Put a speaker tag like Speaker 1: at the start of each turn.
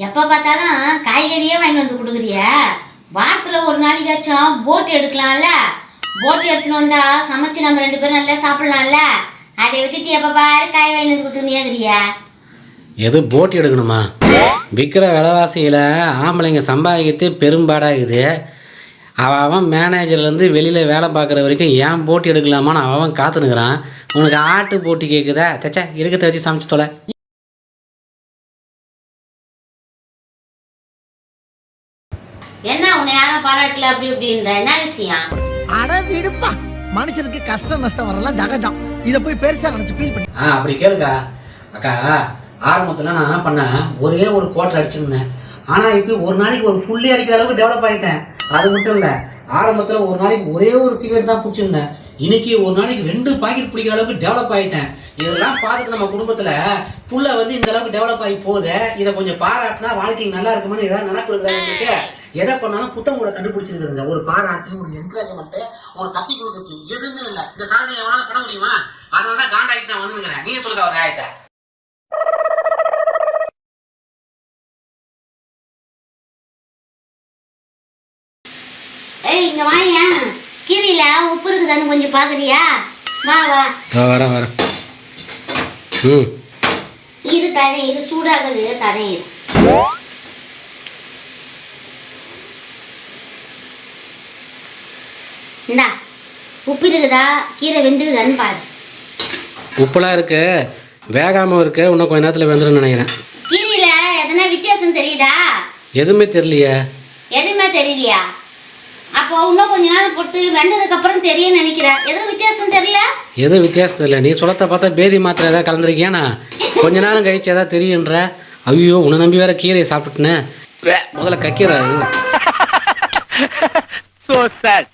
Speaker 1: எப்போ பார்த்தாலும் காய்கறியே வாங்கி வந்து கொடுக்குறிய. வாரத்தில் ஒரு நாளைக்காச்சும் போட்டு எடுக்கலாம்ல. போட்டு எடுத்துன்னு வந்தா சமைச்சு நம்ம 2 பேரும் நல்லா சாப்பிடலாம்ல. அதை விட்டுட்டு எப்போ பாரு காய் வாங்கி வந்து கொடுத்துனியாக்குறியா?
Speaker 2: எது போட்டு எடுக்கணுமா? விற்கிற விலைவாசியில் ஆம்பளைங்க சம்பாதிக்கிறது பெரும்பாடாகுது. அவன் மேனேஜர்லேருந்து வெளியில் வேலை பார்க்குற வரைக்கும் ஏன் போட்டி எடுக்கலாமான்னு அவன் காத்துனுக்குறான். உனக்கு ஆட்டு போட்டி கேட்குதா? தச்சா இருக்கிறத வச்சு சமைச்சு தொலை.
Speaker 1: என்ன உன்னை யாரும் பாராட்டல அப்படி இப்படின்ற என்ன விஷயம்?
Speaker 3: அட விடுப்பா, மனுஷனுக்கு கஷ்டம் நஷ்டம் வரலாம் ஜகஜம். இதை போய் பெருசா நினைச்சு ஃபீல் பண்ணி
Speaker 2: அப்படி கேளுக்கா. அக்கா ஆரம்பத்தில் நான் என்ன பண்ணேன், ஒரே ஒரு குவார்டர் அடிச்சிருந்தேன். ஆனால் இப்போ ஒரு நாளைக்கு ஒரு ஃபுல்லி அடிக்கிற அளவுக்கு டெவலப் ஆகிட்டேன். அது மட்டும் இல்லை, ஆரம்பத்தில் ஒரு நாளைக்கு ஒரே ஒரு சிகரெட் தான் பிடிச்சிருந்தேன். இன்னைக்கு ஒரு நாளைக்கு 2 பாக்கெட் பிடிக்கிற அளவுக்கு டெவலப் ஆகிட்டேன். இதெல்லாம் பார்த்துட்டு நம்ம குடும்பத்தில் புள்ள இந்த அளவுக்கு டெவலப் ஆகி போகுது. இதை கொஞ்சம் பாராட்டினா வாழ்க்கைக்கு நல்லா இருக்குமான்னு ஏதாவது நினைப்பு இருக்குதாங்களுக்கு எதை பண்ணாலும் புத்தம் கூட கண்டுபிடிச்சிருக்குதுங்க. ஒரு பாராட்டு, ஒரு என்கரேஜ்மெண்ட், ஒரு தட்டி கொடுக்கறது எதுவுமே இல்லை. இந்த சாதனை எவனால பண்ண முடியுமா? அதனால தான் காண்டாக்ட் நான் வந்துருக்கிறேன். நீங்க சொல்லுங்க ஒரு நியாயத்தை.
Speaker 1: ஏய் இங்க வாயா, கீரையில உப்பு இருக்குதான்னு கொஞ்சம் பாக்குறியா? வா வா
Speaker 2: வரேன்.
Speaker 1: இரு தரேன், இது சூடாகுது தரேன். இரு இந்தா உப்பு இருக்குதா, கீரை வெந்துக்குதான்னு பாரு.
Speaker 2: உப்புலாம் இருக்கு, வேகாமல் இருக்கு. இன்னும் கொஞ்ச நேரத்தில் வெந்துடும் நினைக்கிறேன்.
Speaker 1: கீரையில எதனா வித்தியாசம் தெரியுதா?
Speaker 2: எதுவுமே தெரியலையே.
Speaker 1: எதுவுமே தெரியலையா? அப்போ இன்னும் கொஞ்ச நேரம் போட்டு வெந்ததுக்கு அப்புறம் தெரியும் நினைக்கிறேன். எதுவும் வித்தியாசம் தெரியல?
Speaker 2: எதுவும் வித்தியாசம் தெரியல. நீ சொல்லத்தை பார்த்தா பேதி மாத்திரை ஏதாவது கலந்துருக்கியானா? கொஞ்ச நேரம் கழிச்சு ஏதாவது தெரியுன்ற. ஐயோ, உன்னை நம்பி வேற கீரையை சாப்பிட்டுட்டேன்னு முதல்ல கக்கீரை.
Speaker 4: So sad.